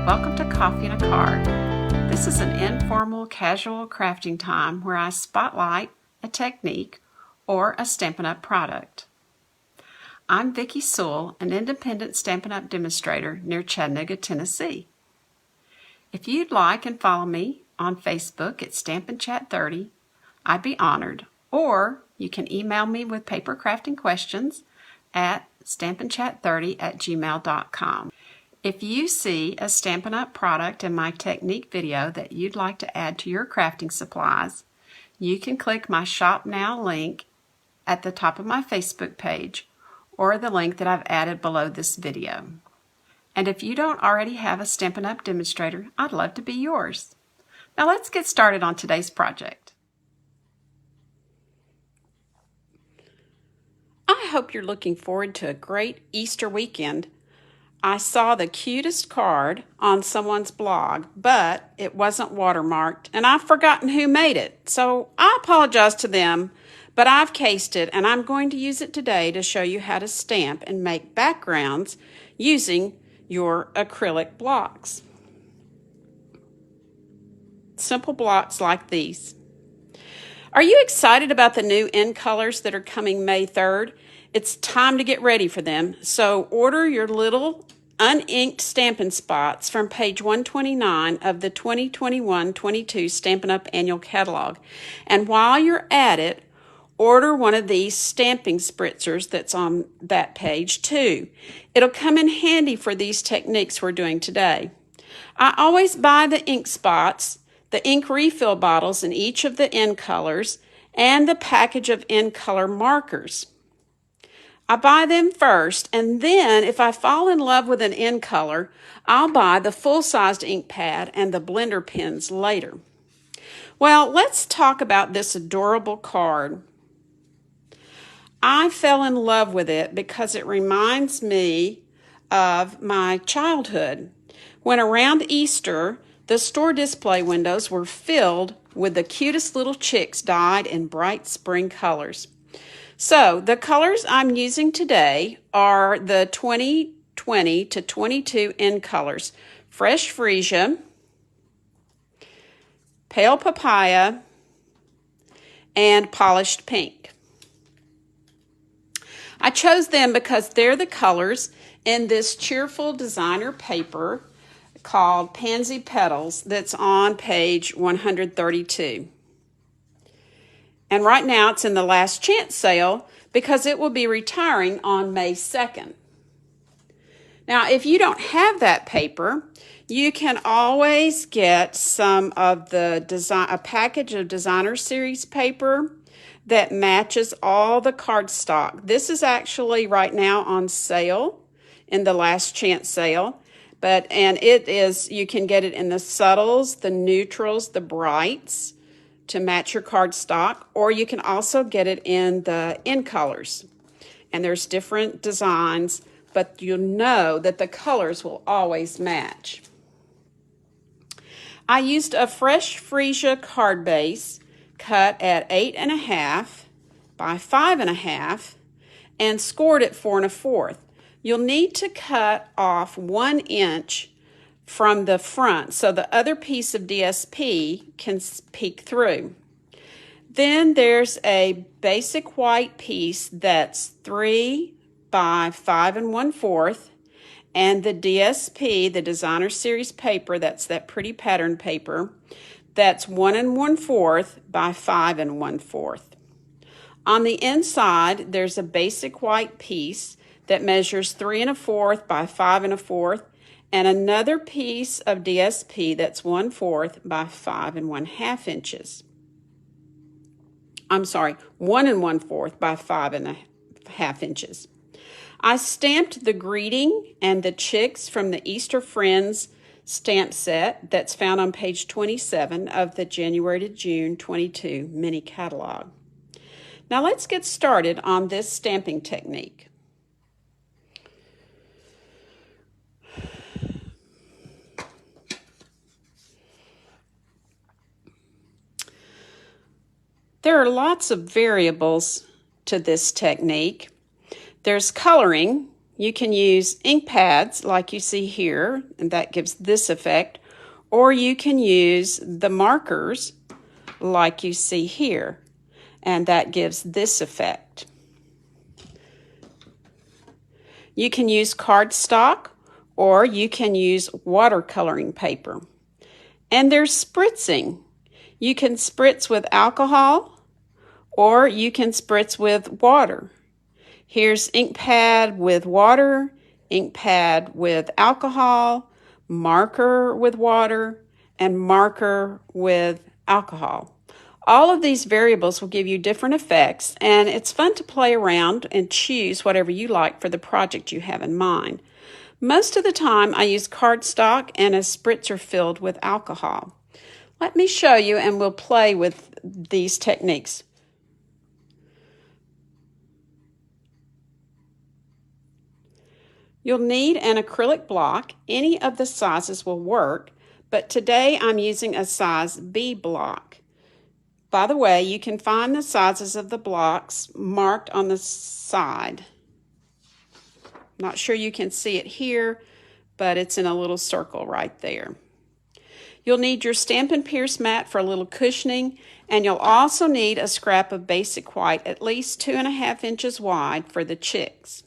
Welcome to Coffee and a Card. This is an informal, casual crafting time where I spotlight a technique or a Stampin' Up! Product. I'm Vicki Sewell, an independent Stampin' Up! Demonstrator near Chattanooga, Tennessee. If you'd like and follow me on Facebook at Stampin' Chat 30, I'd be honored. Or you can email me with paper crafting questions at stampinchat30@gmail.com. If you see a Stampin' Up! Product in my technique video that you'd like to add to your crafting supplies, you can click my Shop Now link at the top of my Facebook page or the link that I've added below this video. And if you don't already have a Stampin' Up! Demonstrator, I'd love to be yours. Now let's get started on today's project. I hope you're looking forward to a great Easter weekend. I saw the cutest card on someone's blog, but it wasn't watermarked, and I've forgotten who made it. So I apologize to them, but I've cased it, and I'm going to use it today to show you how to stamp and make backgrounds using your acrylic blocks. Simple blocks like these. Are you excited about the new Ink colors that are coming May 3rd? It's time to get ready for them, so order your little uninked Stampin' Spots from page 129 of the 2021-22 Stampin' Up! Annual Catalog. And while you're at it, order one of these stamping spritzers that's on that page too. It'll come in handy for these techniques we're doing today. I always buy the ink spots, the ink refill bottles in each of the N colors, and the package of N color markers. I buy them first, and then if I fall in love with an N color, I'll buy the full-sized ink pad and the blender pens later. Well, let's talk about this adorable card. I fell in love with it because it reminds me of my childhood, when around Easter, the store display windows were filled with the cutest little chicks dyed in bright spring colors. So the colors I'm using today are the 2020 to 22 N colors: Fresh Freesia, Pale Papaya, and Polished Pink. I chose them because they're the colors in this cheerful designer paper called Pansy Petals that's on page 132. And right now it's in the last chance sale because it will be retiring on May 2nd. Now, if you don't have that paper, you can always get some of the a package of designer series paper that matches all the cardstock. This is actually right now on sale in the last chance sale. And it is, you can get it in the subtles, the neutrals, the brights to match your cardstock, or you can also get it in the N colors. And there's different designs, but you'll know that the colors will always match. I used a Fresh Freesia card base cut at 8.5 by 5.5 and scored at 4 1/4. You'll need to cut off 1 inch from the front so the other piece of DSP can peek through. Then there's a basic white piece that's 3 by 5 1/4, and the DSP, the designer series paper, that's that pretty pattern paper, that's 1 1/4 by 5 1/4. On the inside, there's a basic white piece that measures 3 1/4 by 5 1/4, and another piece of DSP that's 1/4 by 5 1/2 inches. I'm sorry, 1 1/4 by 5 1/2 inches. I stamped the greeting and the chicks from the Easter Friends stamp set that's found on page 27 of the January to June 22 mini catalog. Now let's get started on this stamping technique. There are lots of variables to this technique. There's coloring, You can use ink pads like you see here, and that gives this effect, or you can use the markers like you see here, and that gives this effect. You can use cardstock, or you can use watercoloring paper. And there's spritzing. You can spritz with alcohol, or you can spritz with water. Here's ink pad with water, ink pad with alcohol, marker with water, and marker with alcohol. All of these variables will give you different effects, and it's fun to play around and choose whatever you like for the project you have in mind. Most of the time, I use cardstock and a spritzer filled with alcohol. Let me show you, and we'll play with these techniques. You'll need an acrylic block. Any of the sizes will work, but today I'm using a size B block. By the way, you can find the sizes of the blocks marked on the side. Not sure you can see it here, but it's in a little circle right there. You'll need your Stampin' Pierce mat for a little cushioning, and you'll also need a scrap of basic white at least 2.5 inches wide for the chicks.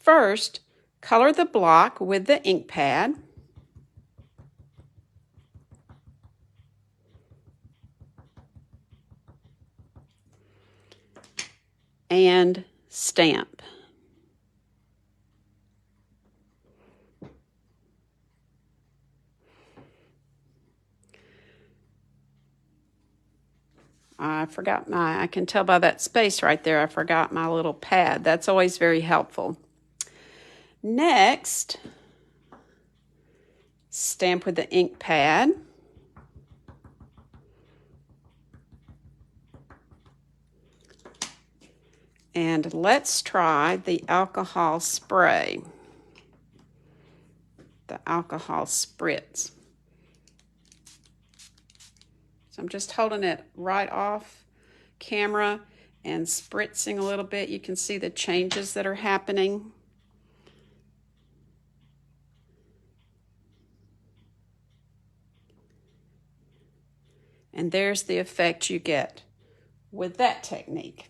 First, color the block with the ink pad. And stamp. I can tell by that space right there, I forgot my little pad. That's always very helpful. Next, stamp with the ink pad. And let's try the alcohol spray, the alcohol spritz. So I'm just holding it right off camera and spritzing a little bit. You can see the changes that are happening. And there's the effect you get with that technique.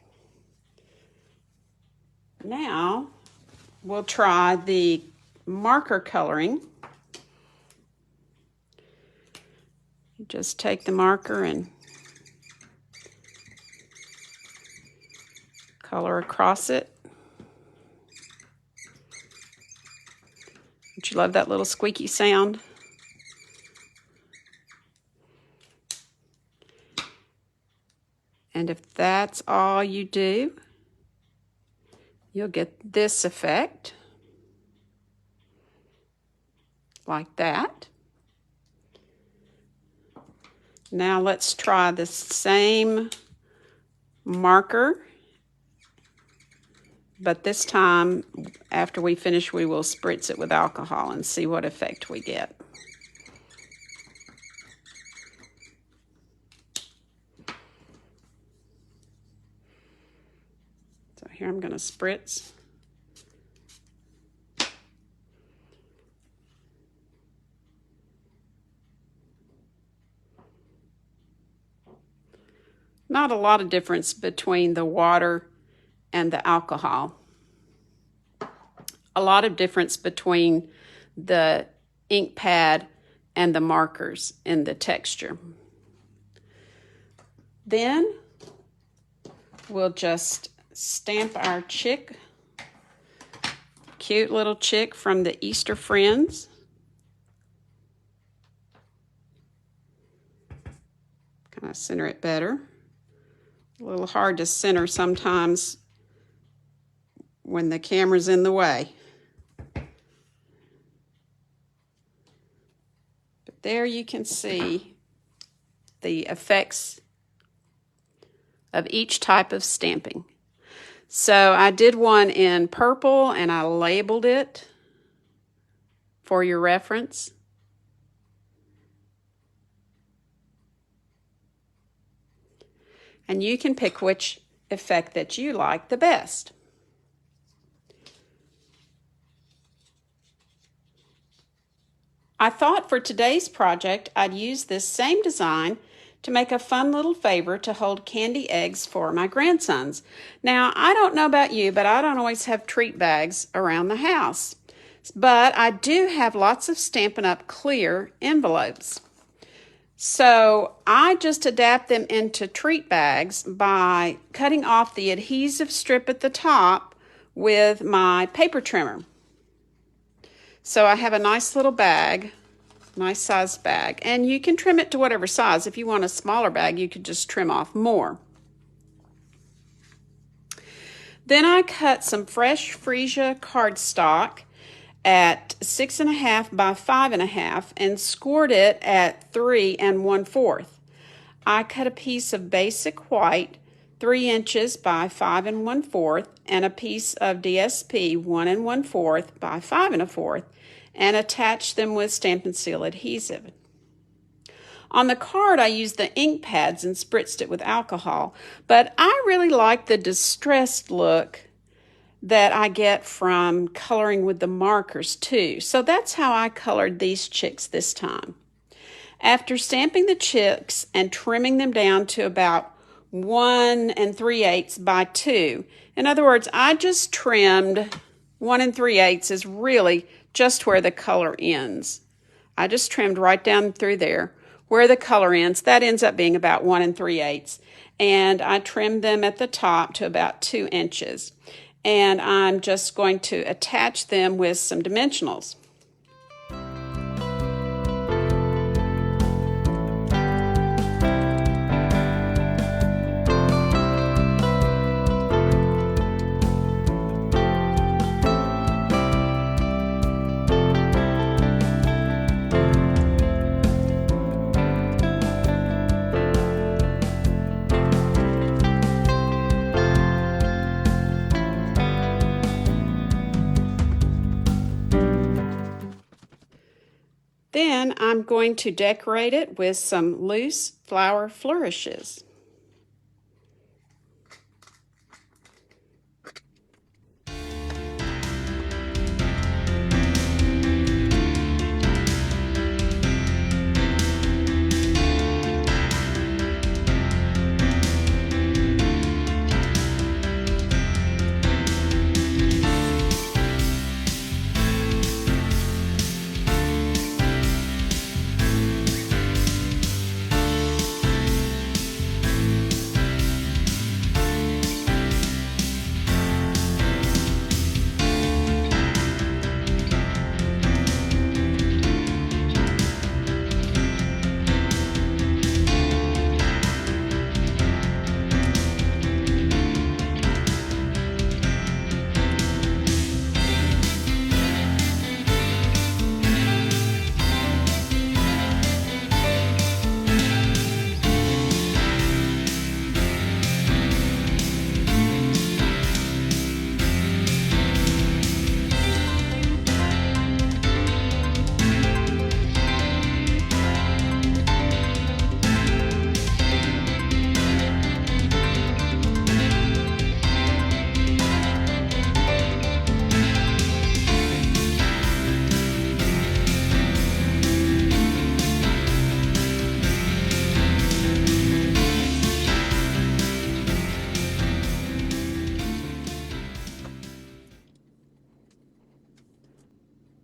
Now we'll try the marker coloring. Just take the marker and color across it. Don't you love that little squeaky sound? And if that's all you do, you'll get this effect, like that. Now let's try the same marker, but this time, after we finish, we will spritz it with alcohol and see what effect we get. So here I'm going to spritz. Not a lot of difference between the water and the alcohol. A lot of difference between the ink pad and the markers in the texture. Then we'll just stamp our chick, cute little chick from the Easter Friends. Kind of center it better. A little hard to center sometimes when the camera's in the way. But there you can see the effects of each type of stamping. So I did one in purple and I labeled it for your reference. And you can pick which effect that you like the best. I thought for today's project I'd use this same design to make a fun little favor to hold candy eggs for my grandsons. Now, I don't know about you, but I don't always have treat bags around the house. But I do have lots of Stampin' Up! Clear envelopes. So I just adapt them into treat bags by cutting off the adhesive strip at the top with my paper trimmer. So I have a nice little bag, nice sized bag, and you can trim it to whatever size. If you want a smaller bag, you could just trim off more. Then I cut some fresh freesia cardstock at 6.5 by 5.5 and scored it at 3 1/4. I cut a piece of basic white 3 inches by 5 1/4 and a piece of DSP 1 1/4 by 5 1/4 and attached them with Stampin' Seal adhesive. On the card, I used the ink pads and spritzed it with alcohol, but I really like the distressed look that I get from coloring with the markers too. So that's how I colored these chicks this time. After stamping the chicks and trimming them down to about 1 3/8 by 2, in other words, I just trimmed 1 3/8 is really just where the color ends. I just trimmed right down through there where the color ends. That ends up being about 1 3/8. And I trimmed them at the top to about 2 inches. And I'm just going to attach them with some dimensionals. Then I'm going to decorate it with some loose flower flourishes.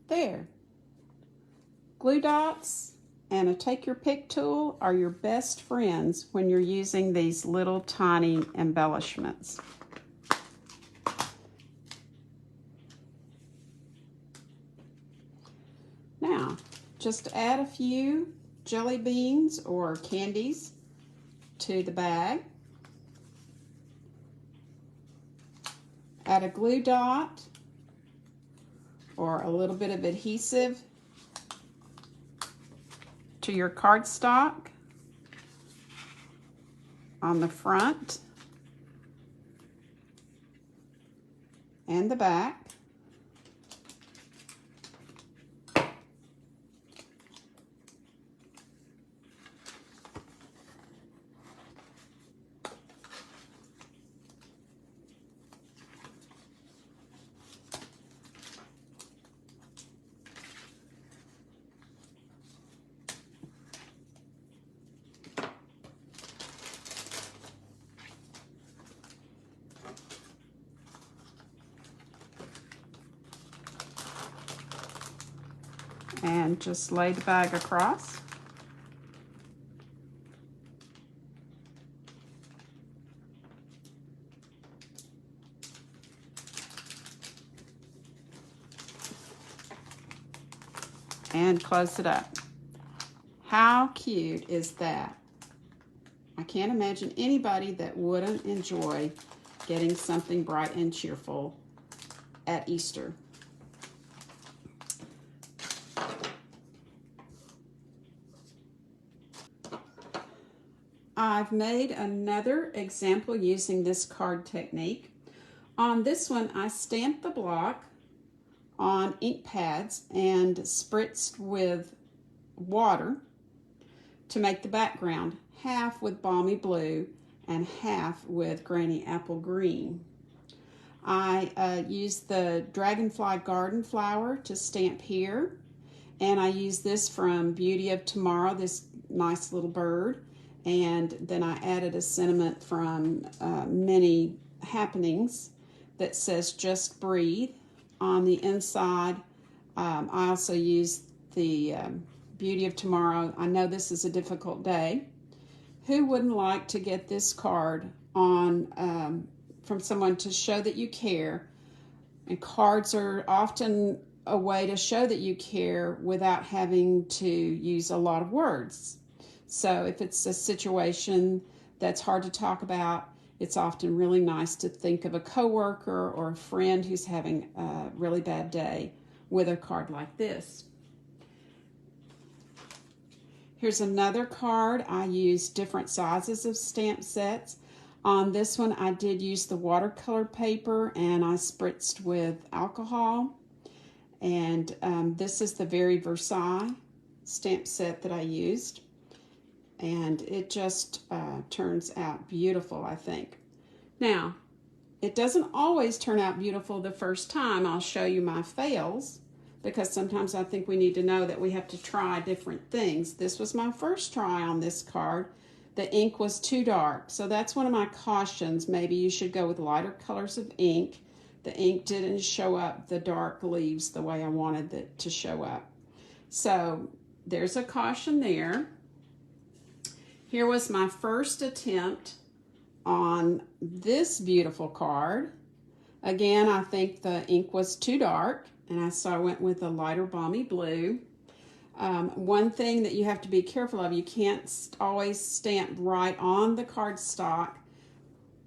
There. Glue dots and a take your pick tool are your best friends when you're using these little tiny embellishments. Now, just add a few jelly beans or candies to the bag. Add a glue dot or a little bit of adhesive to your cardstock on the front and the back. And just lay the bag across. And close it up. How cute is that? I can't imagine anybody that wouldn't enjoy getting something bright and cheerful at Easter. I've made another example using this card technique. On this one, I stamped the block on ink pads and spritzed with water to make the background, half with balmy blue and half with granny apple green. I used the Dragonfly Garden flower to stamp here, and I used this from Beauty of Tomorrow, this nice little bird, and then I added a sentiment from Many Happenings that says just breathe on the inside. I also used the Beauty of Tomorrow. I know this is a difficult day. Who wouldn't like to get this card on from someone to show that you care? And cards are often a way to show that you care without having to use a lot of words. So if it's a situation that's hard to talk about, it's often really nice to think of a coworker or a friend who's having a really bad day with a card like this. Here's another card. I used different sizes of stamp sets. On this one, I did use the watercolor paper and I spritzed with alcohol. And this is the Very Versailles stamp set that I used. And it just turns out beautiful, I think. Now, it doesn't always turn out beautiful the first time. I'll show you my fails, because sometimes I think we need to know that we have to try different things. This was my first try on this card. The ink was too dark, so that's one of my cautions. Maybe you should go with lighter colors of ink. The ink didn't show up the dark leaves the way I wanted it to show up. So there's a caution there. Here was my first attempt on this beautiful card. Again, I think the ink was too dark, and so I went with a lighter balmy blue. One thing that you have to be careful of, you can't always stamp right on the cardstock,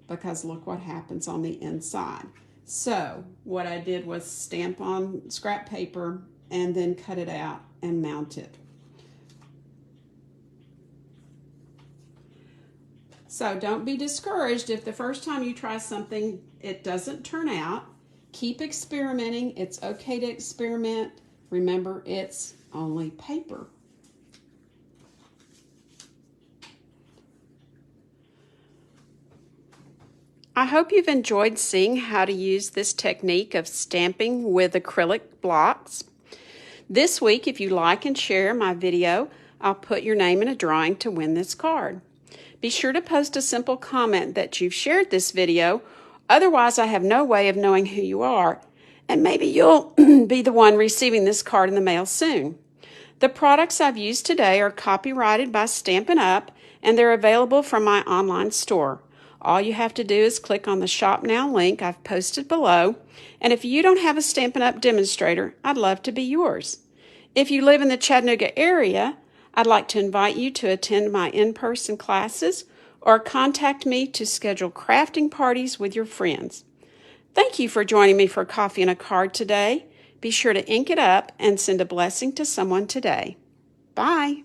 because look what happens on the inside. So what I did was stamp on scrap paper and then cut it out and mount it. So don't be discouraged if the first time you try something it doesn't turn out. Keep experimenting. It's okay to experiment. Remember, it's only paper. I hope you've enjoyed seeing how to use this technique of stamping with acrylic blocks. This week, if you like and share my video, I'll put your name in a drawing to win this card. Be sure to post a simple comment that you've shared this video, otherwise I have no way of knowing who you are, and maybe you'll be the one receiving this card in the mail soon. The products I've used today are copyrighted by Stampin' Up, and they're available from my online store. All you have to do is click on the Shop Now link I've posted below, and if you don't have a Stampin' Up demonstrator, I'd love to be yours. If you live in the Chattanooga area, I'd like to invite you to attend my in-person classes or contact me to schedule crafting parties with your friends. Thank you for joining me for Coffee and a Card today. Be sure to ink it up and send a blessing to someone today. Bye.